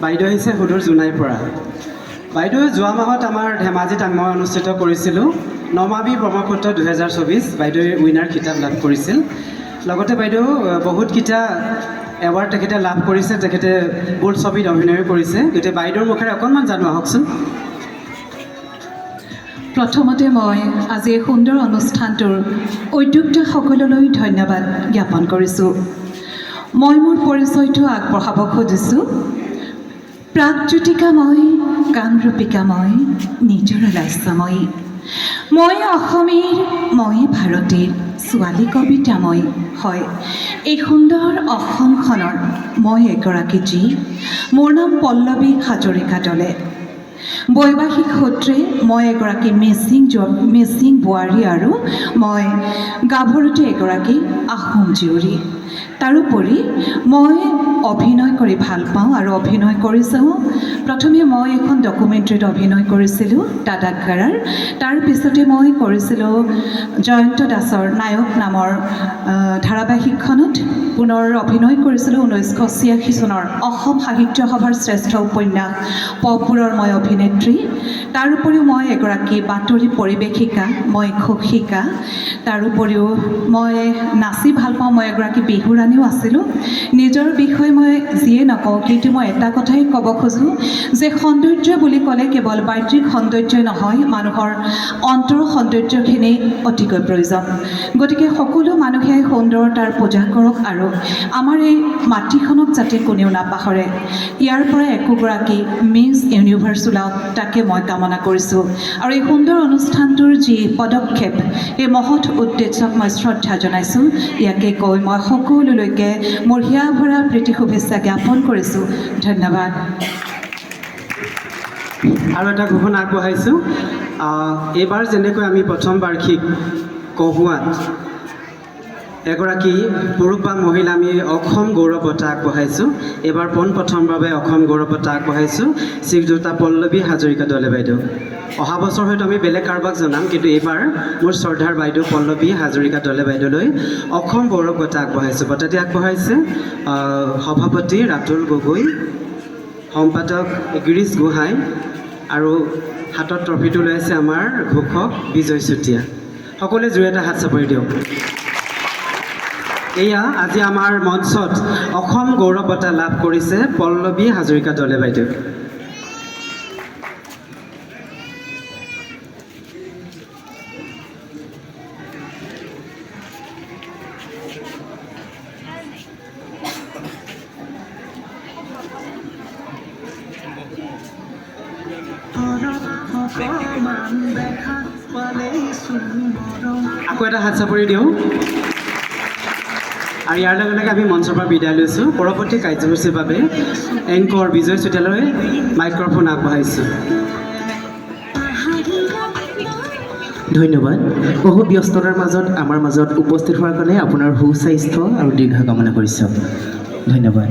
বাইদেউ আহিছে সুদূৰ জোনাইৰ পৰা। বাইদেউ যোৱা মাহত আমাৰ ধেমাজিত মই অনুষ্ঠিত কৰিছিলোঁ নমাবি ব্ৰহ্মপুত্ৰ 2024। বাইদেৱে উইনাৰ খিতাপ লাভ কৰিছিল। লগতে বাইদেউ বহুতকেইটা এৱাৰ্ড তেখেতে লাভ কৰিছে, তেখেতে বোলছবিত অভিনয় কৰিছে। গতিকে বাইদেউৰ মুখেৰে অকণমান জানো আহকচোন। প্ৰথমতে মই আজি এই সুন্দৰ অনুষ্ঠানটোৰ উদ্যোক্তাসকললৈ ধন্যবাদ জ্ঞাপন কৰিছোঁ। মই মোৰ পৰিচয়টো আগবঢ়াব খুজিছোঁ। প্ৰাগজ্যোতিকাময়, কামৰূপিকাময়, নিজৰ লাস্যময়ী। মই অসমীৰ, মই ভাৰতীৰ, ছোৱালী কবিতাময়। হয়, এই সুন্দৰ অসমখনৰ মই এগৰাকী জী। মোৰ নাম পল্লৱী হাজৰিকা দলে। বৈবাহিক সূত্ৰে মই এগৰাকী মিচিং বোৱাৰী আৰু মই গাভৰুতে এগৰাকী আহোম জীয়ৰী। তাৰোপৰি মই অভিনয় কৰি ভাল পাওঁ আৰু অভিনয় কৰিছোঁ। প্ৰথমে মই এখন ডকুমেণ্টাৰীত অভিনয় কৰিছিলোঁ দাদাগাৰাৰ। তাৰপিছতে মই কৰিছিলোঁ জয়ন্ত দাসৰ নায়ক নামৰ ধাৰাবাহিকখনত। পুনৰ অভিনয় কৰিছিলোঁ 1986 চনৰ অসম সাহিত্য সভাৰ শ্ৰেষ্ঠ উপন্যাস পপুৰৰ মই অভিনেত্ৰী। তাৰোপৰিও মই এগৰাকী বাতৰি পৰিৱেশিকা, মই ঘোষিকা। তাৰোপৰিও মই নাচি ভাল পাওঁ, মই এগৰাকী বিহুৰাণীও আছিলোঁ। নিজৰ বিষয়ে মই যিয়ে নকওঁ, কিন্তু মই এটা কথাই ক'ব খোজোঁ যে সৌন্দৰ্য বুলি ক'লে কেৱল বাহ্যিক সৌন্দৰ্যই নহয়, মানুহৰ অন্তৰ সৌন্দৰ্যখিনি অতিকৈ প্ৰয়োজন। গতিকে সকলো মানুহে সুন্দৰতাৰ পূজা কৰক আৰু আমাৰ এই মাটিখনক যাতে কোনেও নাপাহৰে। ইয়াৰ পৰা একোগৰাকী মিছ ইউনিভাৰ্ছ ওলাওক, তাকে মই কামনা কৰিছোঁ। আৰু এই সুন্দৰ অনুষ্ঠানটোৰ যি পদক্ষেপ, এই মহৎ উদ্দেশ্যক মই শ্ৰদ্ধা জনাইছোঁ। ইয়াকে কৈ মই সকলোলৈকে মোৰ হিয়া ভৰা প্ৰীতি শুভেচ্ছা জ্ঞাপন কৰিছোঁ। ধন্যবাদ। আৰু এটা ঘোষণা আগবঢ়াইছোঁ। এইবাৰ যেনেকৈ আমি প্ৰথম বাৰ্ষিক কহুৱাত এগৰাকী পুৰুষ বা মহিলা আমি অসম গৌৰৱ বঁটা আগবঢ়াইছোঁ। এইবাৰ পোনপ্ৰথমভাৱে অসম গৌৰৱ বঁটা আগবঢ়াইছোঁ শ্ৰীযুতা পল্লৱী হাজৰিকা দলে বাইদেউ। অহা বছৰ হয়তো আমি বেলেগ কাৰোবাক জনাম, কিন্তু এইবাৰ মোৰ শ্ৰদ্ধাৰ বাইদেউ পল্লৱী হাজৰিকা দলে বাইদেউলৈ অসম গৌৰৱ বঁটা আগবঢ়াইছোঁ। বঁটাটি আগবঢ়াইছে সভাপতি ৰাতুল গগৈ, সম্পাদক গিৰীশ গোহাঁই আৰু হাতত ট্ৰফিটো লৈ আছে আমাৰ ঘোষক বিজয় চুতীয়া। সকলোৱে জোৰে এটা হাত চাপৰি দিয়ক। এয়া আজি আমাৰ মঞ্চত অসম গৌৰৱ বঁটা লাভ কৰিছে পল্লৱী হাজৰিকা দলে বাইদেউ। আকৌ এটা হাত চাপৰি দিওঁ। আৰু ইয়াৰ লগে লগে আমি মঞ্চৰ পৰা বিদায় লৈছোঁ। পৰৱৰ্তী কাৰ্যসূচীৰ বাবে এংকৰ বিজয় চুতীয়ালৈ মাইক্ৰফোন আগবঢ়াইছোঁ। ধন্যবাদ। বহু ব্যস্ততাৰ মাজত আমাৰ মাজত উপস্থিত হোৱাৰ কাৰণে আপোনাৰ সুস্বাস্থ্য আৰু দীৰ্ঘ কামনা কৰিছোঁ। ধন্যবাদ।